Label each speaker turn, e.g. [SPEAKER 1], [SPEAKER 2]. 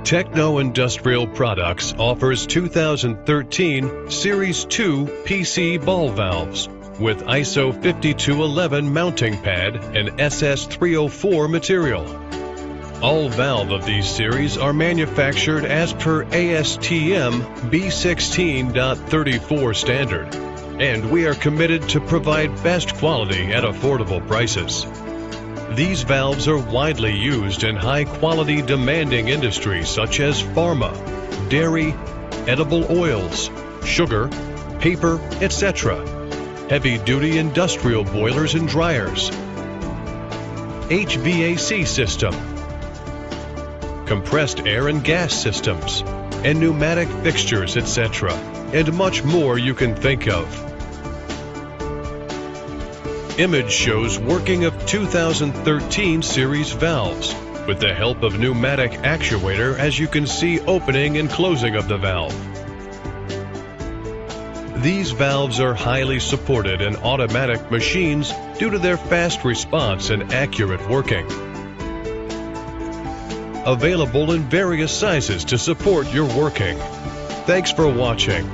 [SPEAKER 1] Techno Industrial Products offers 2013 Series 2 PC ball valves with ISO 5211 mounting pad and SS304 material. All valve of these series are manufactured as per ASTM B16.34 standard, and we are committed to provide best quality at affordable prices. These valves are widely used in high-quality demanding industries such as pharma, dairy, edible oils, sugar, paper, etc., heavy-duty industrial boilers and dryers, HVAC system, compressed air and gas systems, and pneumatic fixtures, etc., and much more you can think of. Image shows working of 2013 series valves with the help of pneumatic actuator, as you can see opening and closing of the valve. These valves are highly supported in automatic machines due to their fast response and accurate working. Available in various sizes to support your working. Thanks for watching.